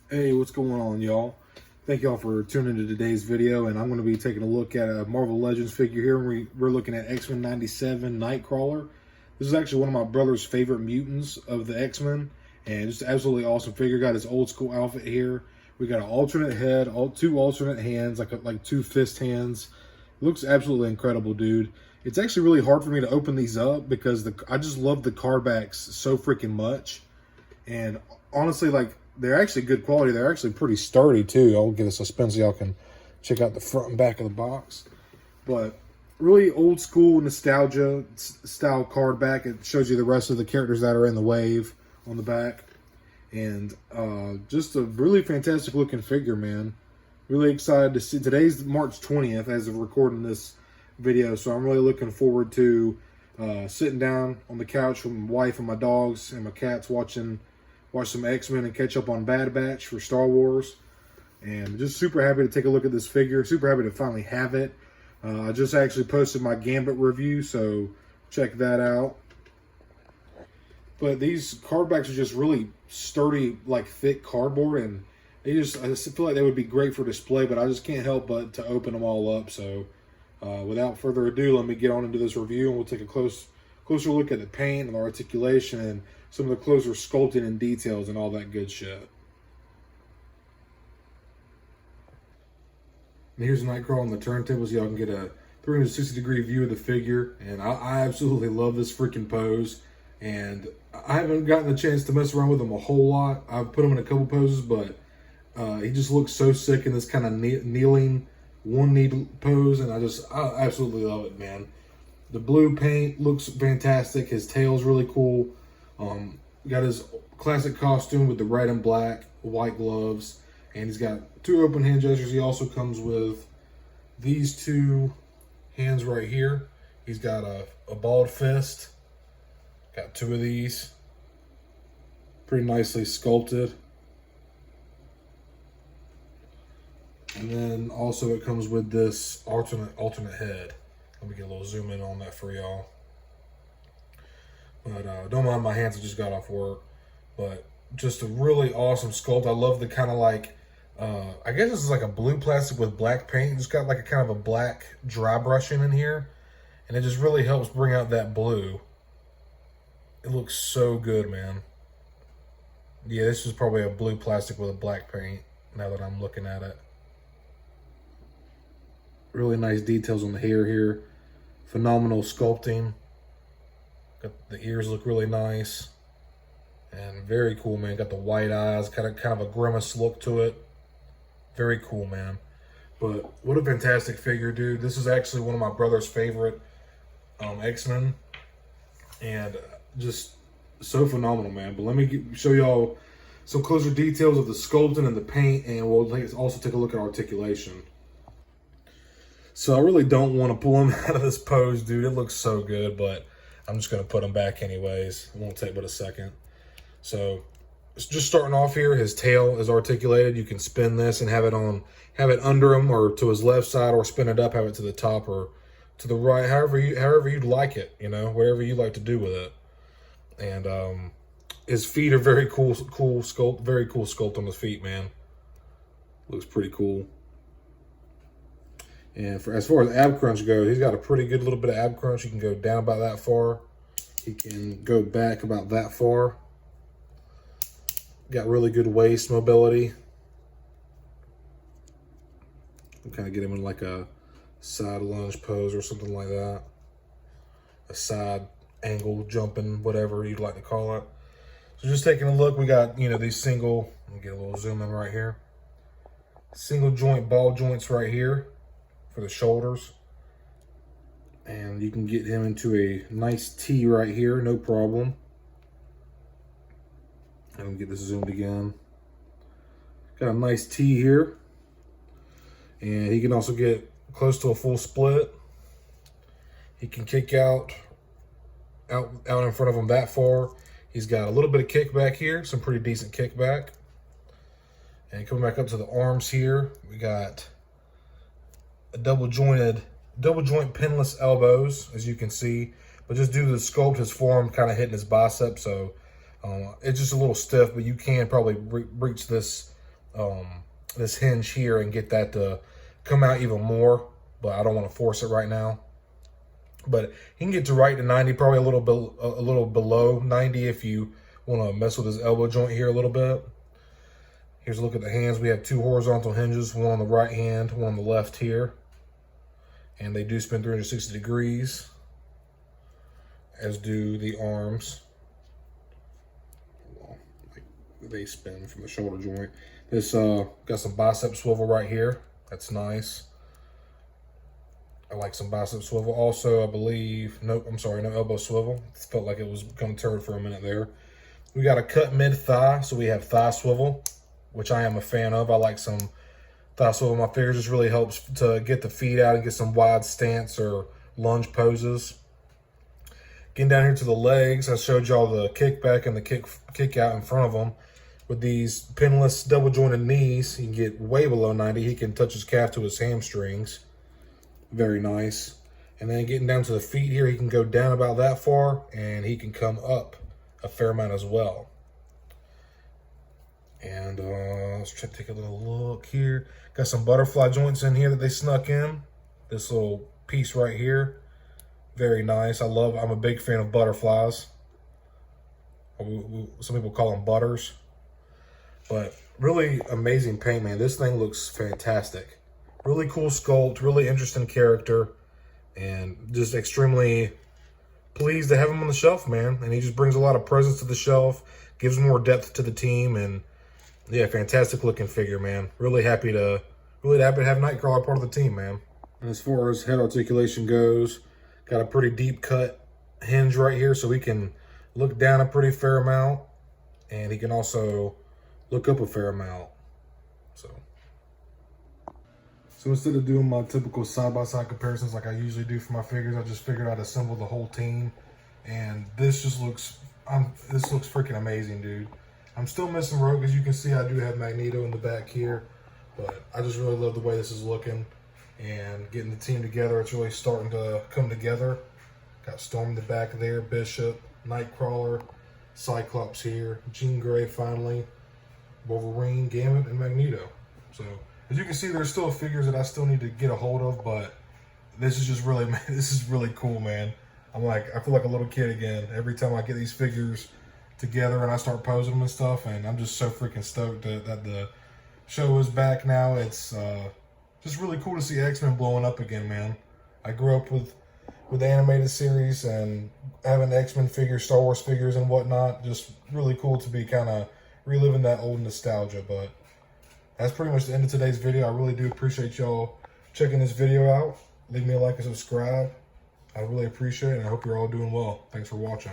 Hey, what's going on, y'all? Thank y'all for tuning into today's video, and I'm going to be taking a look at a Marvel Legends figure here. We're looking at X-Men 97 Nightcrawler. This is actually one of my brother's favorite mutants of the X-Men, and just absolutely awesome figure. Got his old school outfit here. We got an alternate head, two alternate hands, like two fist hands. It looks absolutely incredible, dude. It's actually really hard for me to open these up because I just love the card backs so freaking much, and honestly, like, they're actually good quality. They're actually pretty sturdy too. I'll get a suspense so y'all can check out the front and back of the box. But really old school nostalgia style card back. It shows you the rest of the characters that are in the wave on the back. And just a really fantastic looking figure, man. Really excited to see. Today's March 20th as of recording this video. So I'm really looking forward to sitting down on the couch with my wife and my dogs and my cats watch some X-Men and catch up on Bad Batch for Star Wars. And just super happy to take a look at this figure. Super happy to finally have it. I just actually posted my Gambit review, so check that out. But these card backs are just really sturdy, like thick cardboard, and I just feel like they would be great for display, but I just can't help but to open them all up. So without further ado, let me get on into this review, and we'll take a closer look at the paint and the articulation and some of the closer sculpting and details and all that good shit. And here's Nightcrawler on the turntables. Y'all can get a 360-degree view of the figure. And I absolutely love this freaking pose. And I haven't gotten the chance to mess around with him a whole lot. I've put him in a couple poses, but he just looks so sick in this kind of kneeling, one-knee pose. And I absolutely love it, man. The blue paint looks fantastic. His tail's really cool. Got his classic costume with the red and black, white gloves, and he's got two open hand gestures. He also comes with these two hands right here. He's got a balled fist. Got two of these. Pretty nicely sculpted. And then also it comes with this alternate head. Let me get a little zoom in on that for y'all. But don't mind my hands, I just got off work. But just a really awesome sculpt. I love the kind of like, I guess this is like a blue plastic with black paint. It's got like a kind of a black dry brushing in here. And it just really helps bring out that blue. It looks so good, man. Yeah, this is probably a blue plastic with a black paint now that I'm looking at it. Really nice details on the hair here. Phenomenal sculpting. Got the ears look really nice. And very cool, man. Got the white eyes, kind of a grimace look to it. Very cool, man. But what a fantastic figure, dude. This is actually one of my brother's favorite X-Men. And just so phenomenal, man. But let me show y'all some closer details of the sculpting and the paint, and we'll also take a look at articulation. So I really don't want to pull him out of this pose, dude. It looks so good, but I'm just going to put him back anyways. It won't take but a second. So just starting off here, his tail is articulated. You can spin this and have it under him or to his left side, or spin it up, have it to the top or to the right, however you'd like it, you know, whatever you like to do with it. And his feet are very cool sculpt, very cool sculpt on his feet, man. Looks pretty cool. And as far as ab crunch goes, he's got a pretty good little bit of ab crunch. He can go down about that far. He can go back about that far. Got really good waist mobility. We'll kind of get him in like a side lunge pose or something like that. A side angle jumping, whatever you'd like to call it. So just taking a look, we got, you know, these single, let me get a little zoom in right here. Single joint ball joints right here for the shoulders. And you can get him into a nice T right here, no problem. Let me get this zoomed again. Got a nice T here. And he can also get close to a full split. He can kick out in front of him that far. He's got a little bit of kickback here, some pretty decent kickback. And coming back up to the arms here, we got a double joint pinless elbows, as you can see. But just due to the sculpt, his form kind of hitting his bicep, so it's just a little stiff, but you can probably reach this this hinge here and get that to come out even more, but I don't want to force it right now. But he can get to right to 90, probably a little below 90 if you want to mess with his elbow joint here a little bit. Here's a look at the hands. We have 2 horizontal hinges, one on the right hand, one on the left here. And they do spin 360 degrees, as do the arms. Well, they spin from the shoulder joint. This got some bicep swivel right here. That's nice. I like some bicep swivel. Also, I believe, nope, I'm sorry, no elbow swivel. It felt like it was going to turn for a minute there. We got a cut mid-thigh, so we have thigh swivel, which I am a fan of. I like some thigh swivel. My fingers just really helps to get the feet out and get some wide stance or lunge poses. Getting down here to the legs, I showed y'all the kickback and the kick out in front of them. With these pinless double jointed knees, he can get way below 90. He can touch his calf to his hamstrings. Very nice. And then getting down to the feet here, he can go down about that far, and he can come up a fair amount as well. And let's try to take a little look here. Got some butterfly joints in here that they snuck in. This little piece right here. Very nice. I'm a big fan of butterflies. Some people call them butters. But really amazing paint, man. This thing looks fantastic. Really cool sculpt, really interesting character, and just extremely pleased to have him on the shelf, man. And he just brings a lot of presence to the shelf, gives more depth to the team, and yeah, fantastic looking figure, man. Really happy to have Nightcrawler part of the team, man. And as far as head articulation goes, got a pretty deep cut hinge right here, so he can look down a pretty fair amount, and he can also look up a fair amount. So instead of doing my typical side-by-side comparisons like I usually do for my figures, I just figured I'd assemble the whole team. And this just looks, this looks freaking amazing, dude. I'm still missing Rogue. As you can see, I do have Magneto in the back here. But I just really love the way this is looking. And getting the team together, it's really starting to come together. Got Storm in the back there, Bishop, Nightcrawler, Cyclops here, Jean Grey finally, Wolverine, Gambit, and Magneto. So as you can see, there's still figures that I still need to get a hold of, but this is just really, this is really cool, man. I feel like a little kid again every time I get these figures together and I start posing them and stuff, and I'm just so freaking stoked that the show is back now. It's just really cool to see X-Men blowing up again, man. I grew up with the animated series and having X-Men figures, Star Wars figures and whatnot. Just really cool to be kind of reliving that old nostalgia, but that's pretty much the end of today's video. I really do appreciate y'all checking this video out. Leave me a like and subscribe. I really appreciate it, and I hope you're all doing well. Thanks for watching.